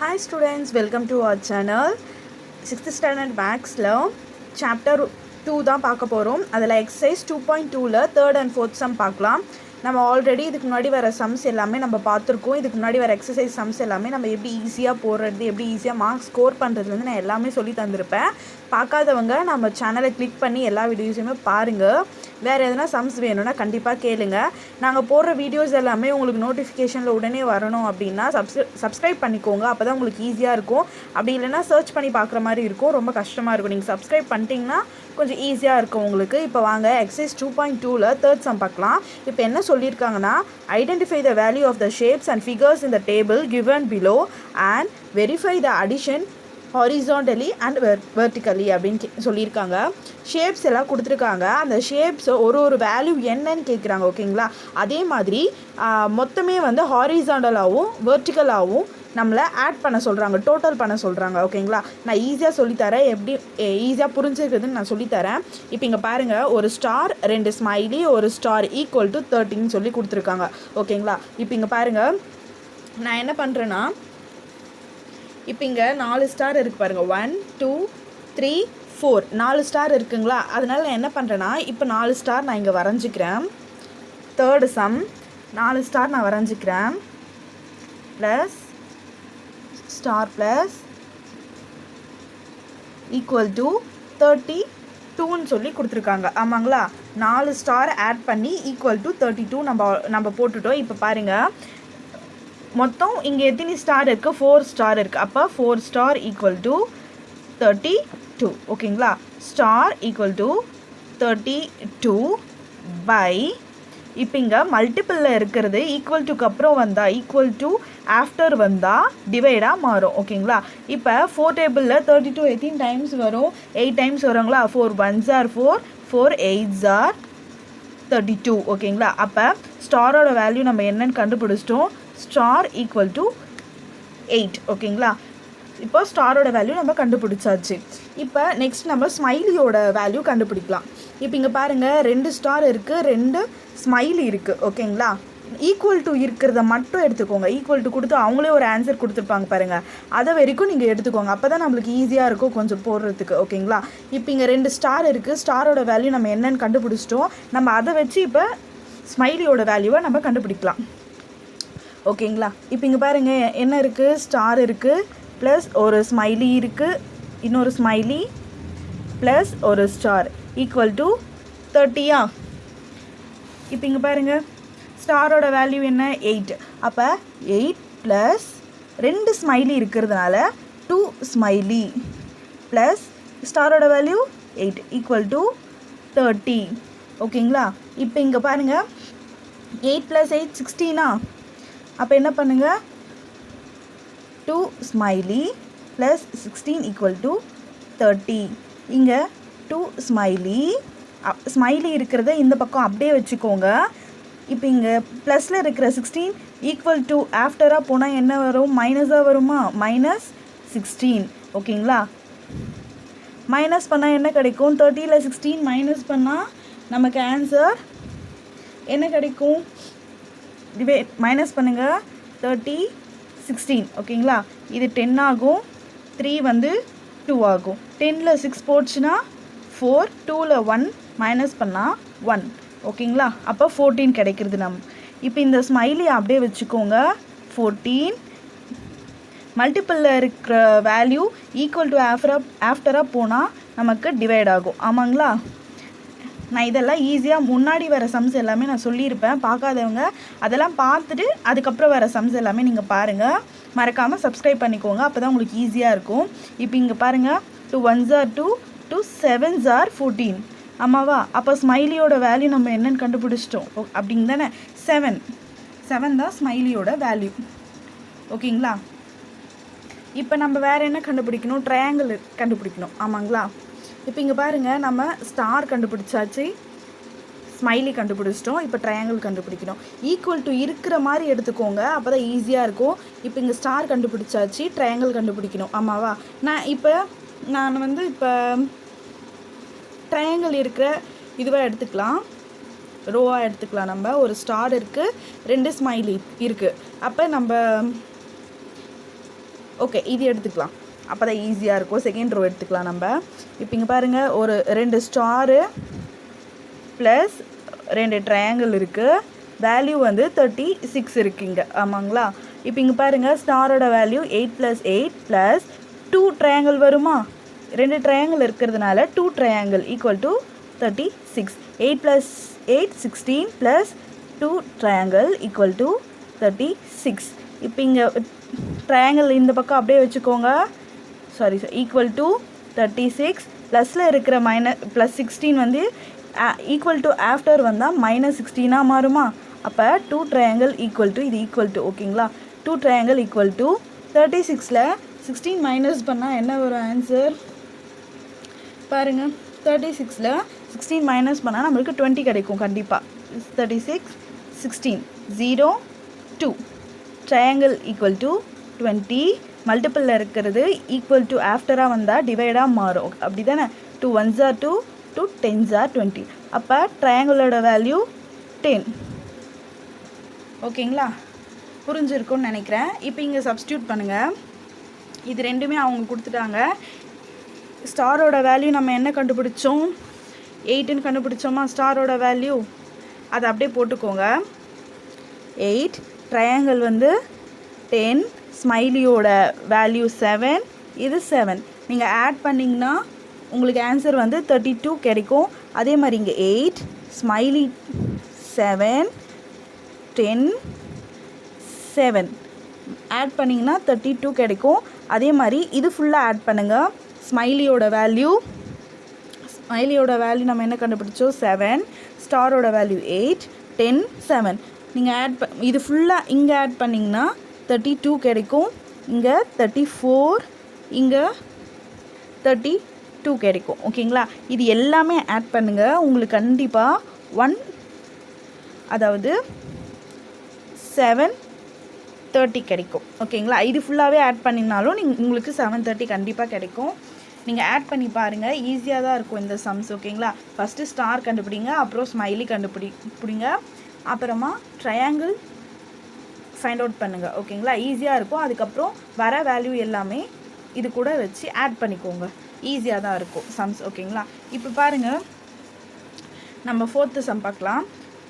Hi students, welcome to our channel. 6th standard Max chapter 2 தான் பார்க்க போறோம். அதில் exercise 2.2ல 3rd and 4th sum பார்க்கலாம். நம்ம ஆல்ரெடி இதுக்கு முன்னாடி வர சம்ஸ் எல்லாமே நம்ம பார்த்துருக்கோம். இதுக்கு முன்னாடி வர எக்ஸசைஸ் சம்ஸ் எல்லாமே நம்ம எப்படி ஈஸியாக போடுறது, எப்படி ஈஸியாக மார்க்ஸ் ஸ்கோர் பண்ணுறது வந்து நான் எல்லாமே சொல்லி தந்திருப்பேன். பார்க்காதவங்க நம்ம சேனலை கிளிக் பண்ணி எல்லா வீடியோஸுமே பாருங்கள். வேறு எதனா சம்ஸ் வேணும்னா கண்டிப்பாக கேளுங்க. நாங்கள் போடுற வீடியோஸ் எல்லாமே உங்களுக்கு நோட்டிஃபிகேஷனில் உடனே வரணும் அப்படின்னா சப்ஸ்கிரைப் பண்ணிக்கோங்க. அப்போ தான் உங்களுக்கு ஈஸியாக இருக்கும். அப்படி இல்லைன்னா சர்ச் பண்ணி பார்க்குற மாதிரி இருக்கும், ரொம்ப கஷ்டமாக இருக்கும். நீங்கள் சப்ஸ்கிரைப் பண்ணிட்டீங்கன்னா கொஞ்சம் ஈஸியாக இருக்கும் உங்களுக்கு. இப்போ வாங்க எக்ஸசைஸ் 2.2ல 3rd sum பார்க்கலாம். இப்போ என்ன சொல்லியிருக்காங்கன்னா, identify the value of the shapes and figures in the table given below and verify the addition horizontally and vertically அப்படின்னு சொல்லியிருக்காங்க. ஷேப்ஸ் எல்லாம் கொடுத்துருக்காங்க. அந்த ஷேப்ஸ் ஒரு வேல்யூ என்னன்னு கேட்குறாங்க. ஓகேங்களா, அதே மாதிரி மொத்தமே வந்து ஹாரிசான்டலாகவும் வெர்டிக்கலாகவும் நம்மளை ஆட் பண்ண சொல்கிறாங்க, டோட்டல் பண்ண சொல்கிறாங்க. ஓகேங்களா, நான் ஈஸியாக சொல்லித்தரேன், எப்படி ஈஸியாக புரிஞ்சுக்கிறதுன்னு நான் சொல்லித்தரேன். இப்போ இங்கே பாருங்கள், ஒரு ஸ்டார், 2 ஸ்மைலி, ஒரு ஸ்டார் ஈக்குவல் டு 13 சொல்லி கொடுத்துருக்காங்க. ஓகேங்களா, இப்போ இங்கே பாருங்கள், நான் என்ன பண்ணுறேன்னா, இப்போ இங்கே 4 ஸ்டார் இருக்குது பாருங்கள். 1 2 3 4 4 ஸ்டார் இருக்குங்களா. அதனால் நான் என்ன பண்ணுறேன்னா, இப்போ 4 ஸ்டார் நான் இங்கே வரைஞ்சிக்கிறேன். 3rd sum 4 ஸ்டார் நான் வரைஞ்சிக்கிறேன். Plus star plus equal to 32ன்னு சொல்லி கொடுத்துருக்காங்க. ஆமாங்களா, 4 ஸ்டார் ஆட் பண்ணி ஈக்குவல் டு 32 நம்ம போட்டுட்டோம். இப்போ பாருங்கள், மொத்தம் இங்கே எத்தனை ஸ்டார் இருக்குது? 4 ஸ்டார் இருக்குது. அப்போ 4 ஸ்டார் ஈக்குவல் டு 32. ஓகேங்களா, ஸ்டார் ஈக்குவல் டு 32 பை, இப்போ இங்கே மல்டிப்பிளில் இருக்கிறது ஈக்குவல் டுக்கு அப்புறம் வந்தால், ஈக்குவல் டு ஆஃப்டர் வந்தால் டிவைடாக மாறும். ஓகேங்களா, இப்போ 4 டேபிளில் 32 எத்தனை டைம்ஸ் வரும்? 8 டைம்ஸ் வருங்களா. 4 1s are 4, 4 8s are 32. ஓகேங்களா, அப்போ ஸ்டாரோட வேல்யூ நம்ம என்னன்னு கண்டுபிடிச்சிட்டோம். Star equal to 8. ஓகேங்களா, இப்போ ஸ்டாரோட வேல்யூ நம்ம கண்டுபிடிச்சாச்சு. இப்போ நெக்ஸ்ட் நம்ம ஸ்மைலியோட வேல்யூ கண்டுபிடிக்கலாம். இப்போ இங்கே பாருங்கள், 2 ஸ்டார் இருக்குது, 2 ஸ்மைலி இருக்குது. ஓகேங்களா, ஈக்குவல் டு இருக்கிறத மட்டும் எடுத்துக்கோங்க. ஈக்குவல் டு கொடுத்து அவங்களே ஒரு ஆன்சர் கொடுத்துருப்பாங்க பாருங்கள், அதை வரைக்கும் நீங்கள் எடுத்துக்கோங்க. அப்போ தான் நம்மளுக்கு ஈஸியாக இருக்கும் கொஞ்சம் போடுறதுக்கு. ஓகேங்களா, இப்போ இங்கே 2 ஸ்டார் இருக்குது, ஸ்டாரோட வேல்யூ நம்ம என்னன்னு கண்டுபிடிச்சிட்டோம். நம்ம அதை வச்சு இப்போ ஸ்மைலியோட வேல்யூவை நம்ம கண்டுபிடிக்கலாம். ஓகேங்களா, இப்போ இங்கே பாருங்கள், என்ன இருக்குது? ஸ்டார் இருக்குது, ப்ளஸ் ஒரு ஸ்மைலி இருக்குது, இன்னொரு ஸ்மைலி, ப்ளஸ் ஒரு ஸ்டார் ஈக்குவல் டு 30. இப்போ இங்கே பாருங்கள், ஸ்டாரோட வேல்யூ என்ன? 8. அப்போ 8 ப்ளஸ் 2 ஸ்மைலி இருக்கிறதுனால 2 ஸ்மைலி ப்ளஸ் ஸ்டாரோட வேல்யூ 8 ஈக்குவல் டு 30. ஓகேங்களா, இப்போ இங்கே பாருங்கள், 8 + 8 16. அப்போ என்ன பண்ணுங்கள், 2 ஸ்மைலி ப்ளஸ் 16 ஈக்குவல் டு 30. இங்கே 2 ஸ்மைலி இருக்கிறத இந்த பக்கம் அப்படியே வச்சுக்கோங்க. இப்போ இங்கே ப்ளஸில் இருக்கிற 16 ஈக்குவல் டு ஆஃப்டராக போனால் என்ன வரும்? மைனஸாக வருமா? -16. ஓகேங்களா, மைனஸ் பண்ணால் என்ன கிடைக்கும்? 30ல் 16 மைனஸ் பண்ணால் நமக்கு ஆன்சர் என்ன கிடைக்கும்? மைனஸ் பண்ணுங்கள், 30 16. ஓகேங்களா, இது 10 ஆகும், 3 வந்து 2 ஆகும். 10ல் 6 போச்சுன்னா 4, 2ல் 1 மைனஸ் பண்ணால் 1. ஓகேங்களா, அப்போ 14 கிடைக்கிறது நம்ம. இப்போ இந்த ஸ்மைலி அப்படியே வச்சுக்கோங்க. 14 மல்டிப்பிளில் இருக்கிற வேல்யூ ஈக்குவல் டு ஆஃப்டராக போனால் நமக்கு டிவைட் ஆகும். ஆமாங்களா, நான் இதெல்லாம் ஈஸியாக முன்னாடி வர சம்ஸ் எல்லாமே நான் சொல்லியிருப்பேன். பார்க்காதவங்க அதெல்லாம் பார்த்துட்டு அதுக்கப்புறம் வர சம்ஸ் எல்லாமே நீங்கள் பாருங்கள். மறக்காமல் சப்ஸ்கிரைப் பண்ணிக்கோங்க, அப்போ தான் உங்களுக்கு ஈஸியாக இருக்கும். இப்போ இங்கே பாருங்கள், 2 1s are 2, 2 7s are 14. ஆமாவா, அப்போ ஸ்மைலியோட வேல்யூ நம்ம என்னென்னு கண்டுபிடிச்சிட்டோம் அப்படிங்க தானே. 7 தான் ஸ்மைலியோட வேல்யூ. ஓகேங்களா, இப்போ நம்ம வேறு என்ன கண்டுபிடிக்கணும்? ட்ரையாங்கிள் கண்டுபிடிக்கணும். ஆமாங்களா, இப்போ இங்கே பாருங்கள், நம்ம ஸ்டார் கண்டுபிடிச்சாச்சு, ஸ்மைலி கண்டுபிடிச்சிட்டோம். இப்போ ட்ரையாங்கிள் கண்டுபிடிக்கணும். ஈக்குவல் டு இருக்கிற மாதிரி எடுத்துக்கோங்க, அப்போ தான் ஈஸியாக இருக்கும். இப்போ இங்கே ஸ்டார் கண்டுபிடிச்சாச்சு, ட்ரையாங்கிள் கண்டுபிடிக்கணும். ஆமாவா, நான் வந்து இப்போ ட்ரையாங்கிள் இருக்கிற இதுவாக எடுத்துக்கலாம், ரோவாக எடுத்துக்கலாம். நம்ம ஒரு ஸ்டார் இருக்குது, 2 ஸ்மைலி இருக்குது. அப்போ நம்ம ஓகே, இது எடுத்துக்கலாம், அப்போ தான் ஈஸியாக இருக்கும். செகண்ட் ரோ எடுத்துக்கலாம் நம்ம. இப்போ இங்கே பாருங்கள், ஒரு 2 ஸ்டாரு ப்ளஸ் 2 ட்ரையாங்கிள் இருக்குது. வேல்யூ வந்து 36 இருக்குங்க, ஆமாங்களா? இப்போ இங்கே பாருங்கள், ஸ்டாரோட வேல்யூ 8 + 8 ப்ளஸ் 2 ட்ரையாங்கிள் வருமா? 2 ட்ரையாங்கிள் இருக்கிறதுனால 2 triangle equal to 36. 8 + 8 16 plus 2 triangle equal to 36. இப்போ இங்கே ட்ரையாங்கிள் இந்த பக்கம் அப்படியே வச்சுக்கோங்க. Sorry equal to 36. ப்ளஸில் இருக்கிற +16 வந்து ஈக்குவல் டு ஆஃப்டர் வந்தால் -16 மாறுமா? அப்போ 2 ட்ரையாங்கிள் ஈக்குவல் டு, இது ஈக்குவல் டு, ஓகேங்களா? 2 ட்ரையாங்கிள் ஈக்குவல் டு 36ல் 16 மைனஸ் பண்ணால் என்ன வரும் ஆன்சர் பாருங்கள். 36ல் 16 மைனஸ் பண்ணால் நம்மளுக்கு 20 கிடைக்கும் கண்டிப்பாக. 36 16 0 2 ட்ரையாங்கிள் ஈக்குவல் டு 20. மல்டிப்பிளில் இருக்கிறது ஈக்குவல் டு ஆஃப்டராக வந்தால் டிவைடாக மாறும், அப்படி தானே? 2 1s are 2 2 10s are 20. அப்போ ட்ரையாங்கிளோட வேல்யூ 10. ஓகேங்களா? புரிஞ்சிருக்கும்னு நினைக்கிறேன். இப்போ இங்கே சப்ஸ்டியூட் பண்ணுங்கள். இது ரெண்டுமே அவங்க கொடுத்துட்டாங்க. ஸ்டாரோட வேல்யூ நம்ம என்ன கண்டுபிடிச்சோம்? 8ன்னு கண்டுபிடிச்சோமா ஸ்டாரோட வேல்யூ? அதை அப்படியே போட்டுக்கோங்க. 8, ட்ரையாங்கிள் வந்து 10, ஸ்மைலியோட வேல்யூ 7, இது 7. நீங்கள் ஆட் பண்ணிங்கன்னா உங்களுக்கு ஆன்சர் வந்து 32 கிடைக்கும். அதே மாதிரி இங்கே 8, ஸ்மைலி 7, 10, 7 ஆட் பண்ணிங்கன்னா 32 கிடைக்கும். அதே மாதிரி இது ஃபுல்லாக ஆட் பண்ணுங்கள். ஸ்மைலியோட வேல்யூ நம்ம என்ன கண்டுபிடிச்சோம்? 7, ஸ்டாரோட வேல்யூ 8, 10, 7. நீங்கள் இது ஃபுல்லாக இங்கே ஆட் பண்ணிங்கன்னா 32 கிடைக்கும். இங்கே 34, இங்கே 32 கிடைக்கும். ஓகேங்களா? இது எல்லாமே ஆட் பண்ணுங்கள். உங்களுக்கு கண்டிப்பாக 1, அதாவது 730 கிடைக்கும். ஓகேங்களா? இது ஃபுல்லாகவே ஆட் பண்ணினாலும் உங்களுக்கு 730 கண்டிப்பாக கிடைக்கும். நீங்கள் ஆட் பண்ணி பாருங்கள், ஈஸியாக தான் இருக்கும் இந்த சம்ஸ். ஓகேங்களா? ஃபஸ்ட்டு ஸ்டார் கண்டுபிடிங்க, அப்புறம் ஸ்மைலி கண்டுபிடிங்க, அப்புறமா ட்ரையாங்கிள் ஃபைண்ட் அவுட் பண்ணுங்கள். ஓகேங்களா? ஈஸியாக இருக்கும். அதுக்கப்புறம் வர வேல்யூ எல்லாமே இது கூட வச்சு ஆட் பண்ணிக்கோங்க. ஈஸியாக தான் இருக்கும் சம்ஸ். ஓகேங்களா? இப்போ பாருங்கள், நம்ம 4th சம் பார்க்கலாம்.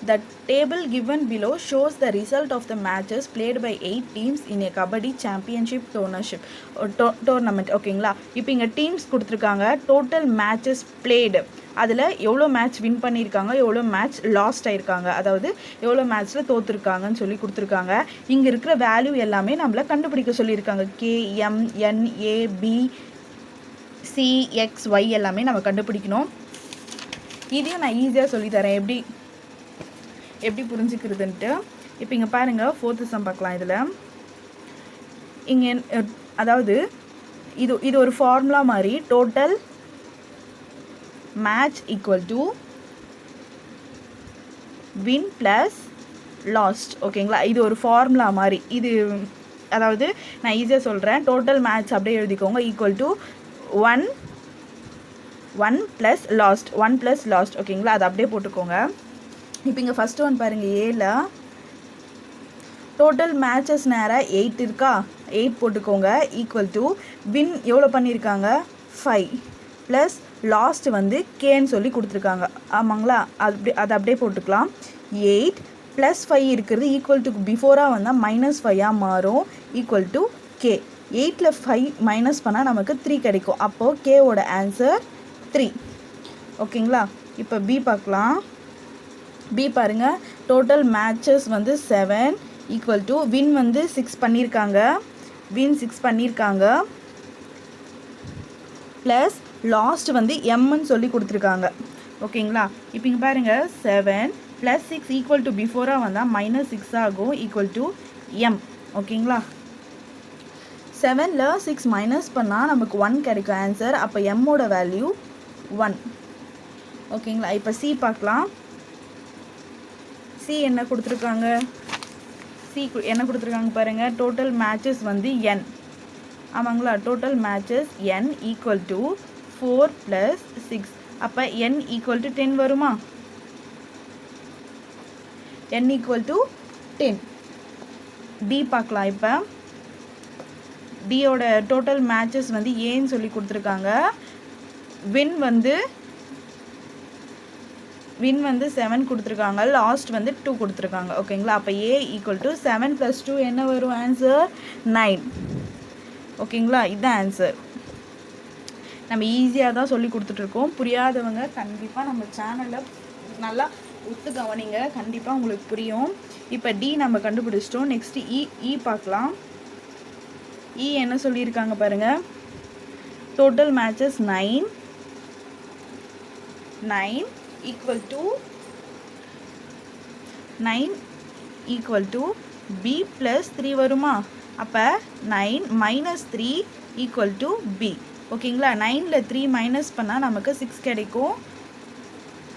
The table given below shows the result of the matches played by 8 teams in a Kabaddi Championship tournament. ஓகேங்களா? இப்போ இங்கே டீம்ஸ் கொடுத்துருக்காங்க. டோட்டல் மேட்சஸ் பிளேடு, அதில் எவ்வளோ மேட்ச் வின் பண்ணியிருக்காங்க, எவ்வளோ மேட்ச் லாஸ்ட் ஆகிருக்காங்க, அதாவது எவ்வளோ மேட்ச்சில் தோற்றுருக்காங்கன்னு சொல்லி கொடுத்துருக்காங்க. இங்கே இருக்கிற வேல்யூ எல்லாமே நம்மளை கண்டுபிடிக்க சொல்லியிருக்காங்க. KM NA BCXY எல்லாமே நம்ம கண்டுபிடிக்கணும். இதையும் நான் ஈஸியாக சொல்லித்தரேன் எப்படி புரிஞ்சுக்கிறதுன்ட்டு. இப்போ இங்கே பாருங்கள், 4th சம் பார்க்கலாம். இதில் இங்கே அதாவது இது ஒரு ஃபார்முலா மாதிரி, total match equal to win plus last. ஓகேங்களா? இது ஒரு ஃபார்முலா மாதிரி. இது அதாவது நான் ஈஸியாக சொல்கிறேன். டோட்டல் மேட்ச் அப்படியே எழுதிக்கோங்க. Equal to 1 plus last, 1 plus last. ஓகேங்களா? அது அப்படியே போட்டுக்கோங்க. இப்போ இங்கே ஃபஸ்ட்டு ஒன் பாருங்கள், ஏல டோட்டல் மேட்சஸ் நேராக 8 இருக்கா, 8 போட்டுக்கோங்க. ஈக்குவல் டு வின் எவ்வளோ பண்ணியிருக்காங்க? 5 ப்ளஸ் லாஸ்ட் வந்து கேன்னு சொல்லி கொடுத்துருக்காங்க. ஆமாங்களா? அது அப்படியே போட்டுக்கலாம். 8 ப்ளஸ் 5 இருக்கிறது ஈக்குவல் டு பிஃபோராக வந்தால் -5 மாறும். Equal to K. 8ல் 5 மைனஸ் பண்ணால் நமக்கு 3 கிடைக்கும். அப்போது கேவோட ஆன்சர் 3. ஓகேங்களா? இப்போ பி பார்க்கலாம். பி பாருங்கள், டோட்டல் மேட்சஸ் வந்து 7 ஈக்குவல் டு வின் வந்து 6 பண்ணியிருக்காங்க, ப்ளஸ் லாஸ்ட் வந்து எம்ன்னு சொல்லி கொடுத்துருக்காங்க. ஓகேங்களா? இப்போ இங்கே பாருங்கள், 7 ப்ளஸ் 6 ஈக்குவல் டு பிஃபோராக வந்தால் -6 ஆகும். Equal to M. ஓகேங்களா? 7ல் 6 மைனஸ் பண்ணால் நமக்கு 1 கிடைக்கும் ஆன்சர். அப்போ எம்மோட வேல்யூ 1. ஓகேங்களா? இப்போ சி பார்க்கலாம். சி என்ன கொடுத்துருக்காங்க? என்ன கொடுத்துருக்காங்க பாருங்கள், டோட்டல் மேட்சஸ் வந்து n. ஆமாங்களா? Total matches n equal to 4 plus 6. அப்போ n ஈக்குவல் டு 10 வருமா? n equal to 10. டி பார்க்கலாம். இப்போ டியோட டோட்டல் மேட்சஸ் வந்து ஏன்னு சொல்லி கொடுத்துருக்காங்க. வின் வந்து 7 கொடுத்துருக்காங்க, லாஸ்ட் வந்து 2 கொடுத்துருக்காங்க. ஓகேங்களா, அப்போ A = 7 + 2 என்ன வரும் ஆன்சர்? 9. ஓகேங்களா, இதுதான் ஆன்சர். நம்ம ஈஸியாக தான் சொல்லி கொடுத்துட்ருக்கோம். புரியாதவங்க கண்டிப்பாக நம்ம சேனலை நல்லா ஒத்து கவனிங்க, கண்டிப்பாக உங்களுக்கு புரியும். இப்போ டி நம்ம கண்டுபிடிச்சிட்டோம். நெக்ஸ்ட்டு இ பார்க்கலாம். இ என்ன சொல்லியிருக்காங்க பாருங்கள். டோட்டல் மேட்சஸ் 9 = B + 3 வருமா? அப்போ 9 - 3 = B. ஓகேங்களா, 9ல் 3 மைனஸ் பண்ணால் நமக்கு 6 கிடைக்கும்.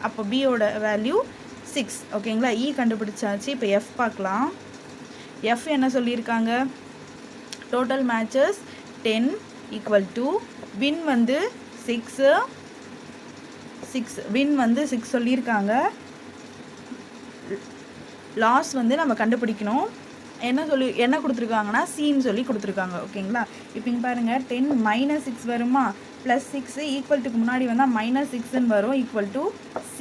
அப்போ பியோட வேல்யூ 6. ஓகேங்களா, இ கண்டுபிடிச்சாச்சு. இப்போ எஃப் பார்க்கலாம். எஃப் என்ன சொல்லியிருக்காங்க? டோட்டல் மேட்சஸ் 10 = வின் வந்து 6 வின் வந்து 6 சொல்லியிருக்காங்க. லாஸ் வந்து நம்ம கண்டுபிடிக்கணும். என்ன கொடுத்துருக்காங்கன்னா சின்னு சொல்லி கொடுத்துருக்காங்க. ஓகேங்களா, இப்போ இங்கே பாருங்கள். 10 - 6 வருமா? +6 ஈக்குவல்ட்டுக்கு முன்னாடி வந்தால் -6ன்னு வரும், = C.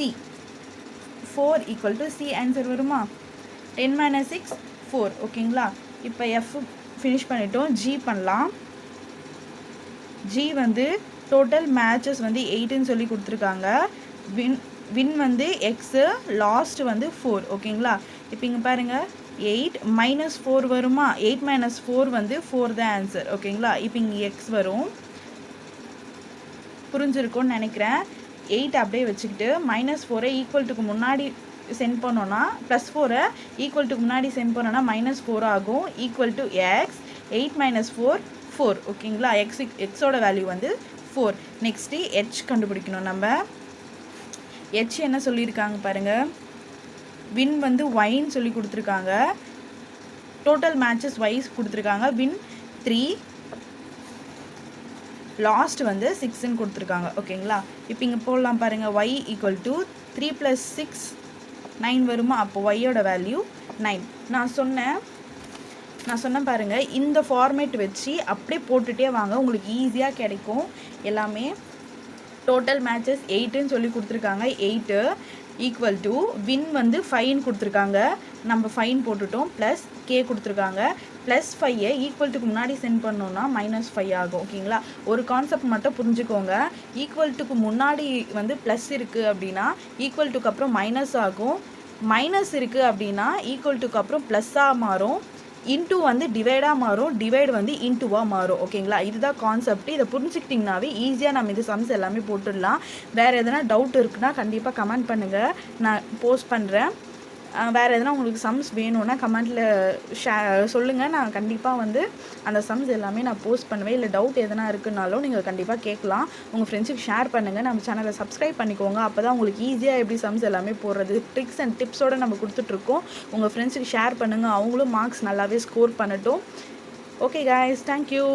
4 = C ஆன்சர் வருமா? 10 - 6 4. ஓகேங்களா, இப்போ எஃப் ஃபினிஷ் பண்ணிட்டோம். ஜி பண்ணலாம். ஜி வந்து டோட்டல் மேட்சஸ் வந்து 8ன்னு சொல்லி கொடுத்துருக்காங்க. வின் வந்து எக்ஸு, லாஸ்ட் வந்து 4. ஓகேங்களா, இப்போ இங்கே பாருங்கள். 8 - 4 வருமா? 8 - 4 வந்து 4 தான் ஆன்சர். ஓகேங்களா, இப்போ இங்கே எக்ஸ் வரும். புரிஞ்சிருக்கும்னு நினைக்கிறேன். 8 அப்படியே வச்சுக்கிட்டு -4 ஈக்குவல்ட்டுக்கு முன்னாடி சென்ட் பண்ணோன்னா, +4 ஈக்குவல்ட்டுக்கு முன்னாடி சென்ட் பண்ணோன்னா -4 ஆகும், = x. 8 - 4 4. ஓகேங்களா, எக்ஸோட வேல்யூ வந்து 4. நெக்ஸ்ட்டு ஹெச் கண்டுபிடிக்கணும் நம்ம. ஹெச் என்ன சொல்லியிருக்காங்க பாருங்கள். வின் வந்து ஒய்ன்னு சொல்லி கொடுத்துருக்காங்க. டோட்டல் மேட்சஸ் வைஸ் கொடுத்துருக்காங்க. வின் 3, லாஸ்ட் வந்து 6ன்னு கொடுத்துருக்காங்க. ஓகேங்களா, இப்போ இங்கே போடலாம் பாருங்கள். y = 3 + 6 9 வருமா? அப்போ ஒய்யோட வேல்யூ 9. நான் சொன்னேன் பாருங்கள். இந்த ஃபார்மேட் வச்சு அப்படியே போட்டுகிட்டே வாங்க, உங்களுக்கு ஈஸியாக கிடைக்கும் எல்லாமே. டோட்டல் மேட்சஸ் 8ன்னு சொல்லி கொடுத்துருக்காங்க. 8 = வின் வந்து 5ன்னு கொடுத்துருக்காங்க. நம்ம 5 போட்டுட்டோம், ப்ளஸ் கே கொடுத்துருக்காங்க. +5 ஈக்குவல்ட்டுக்கு முன்னாடி சென்ட் பண்ணோன்னா -5 ஆகும். ஓகேங்களா, ஒரு கான்செப்ட் மட்டும் புரிஞ்சுக்கோங்க. ஈக்குவல்ட்டுக்கு முன்னாடி வந்து ப்ளஸ் இருக்குது அப்படின்னா ஈக்குவல்ட்டுக்கு அப்புறம் மைனஸ் ஆகும். மைனஸ் இருக்குது அப்படின்னா ஈக்குவல்ட்டுக்கு அப்புறம் ப்ளஸ்ஸாக மாறும். இன்ட்டு வந்து டிவைடாக மாறும், டிவைடு வந்து இன்ட்டுவாக மாறும். ஓகேங்களா, இதுதான் கான்செப்ட். இதை புரிஞ்சுக்கிட்டிங்கனாவே ஈஸியாக நம்ம இது சம்ஸ் எல்லாமே போட்டுடலாம். வேறு எதனா டவுட் இருக்குன்னா கண்டிப்பாக கமெண்ட் பண்ணுங்கள், நான் போஸ்ட் பண்ணுறேன். வேறு எதனா உங்களுக்கு சம்ஸ் வேணும்னா கமெண்ட்டில் சொல்லுங்கள். நான் கண்டிப்பாக வந்து அந்த சம்ஸ் எல்லாமே நான் போஸ்ட் பண்ணுவேன். இல்லை டவுட் எதனா இருக்குனாலும் நீங்கள் கண்டிப்பாக கேட்கலாம். உங்கள் ஃப்ரெண்ட்ஸுக்கு ஷேர் பண்ணுங்கள். நம்ம சேனலை சப்ஸ்கிரைப் பண்ணிக்கோங்க. அப்போ தான் உங்களுக்கு ஈஸியாக எப்படி சம்ஸ் எல்லாமே போடுறது, ட்ரிக்ஸ் அண்ட் டிப்ஸோடு நம்ம கொடுத்துட்ருக்கோம். உங்கள் ஃப்ரெண்ட்ஸுக்கு ஷேர் பண்ணுங்கள், அவங்களும் மார்க்ஸ் நல்லாவே ஸ்கோர் பண்ணட்டும். Okay guys, thank you.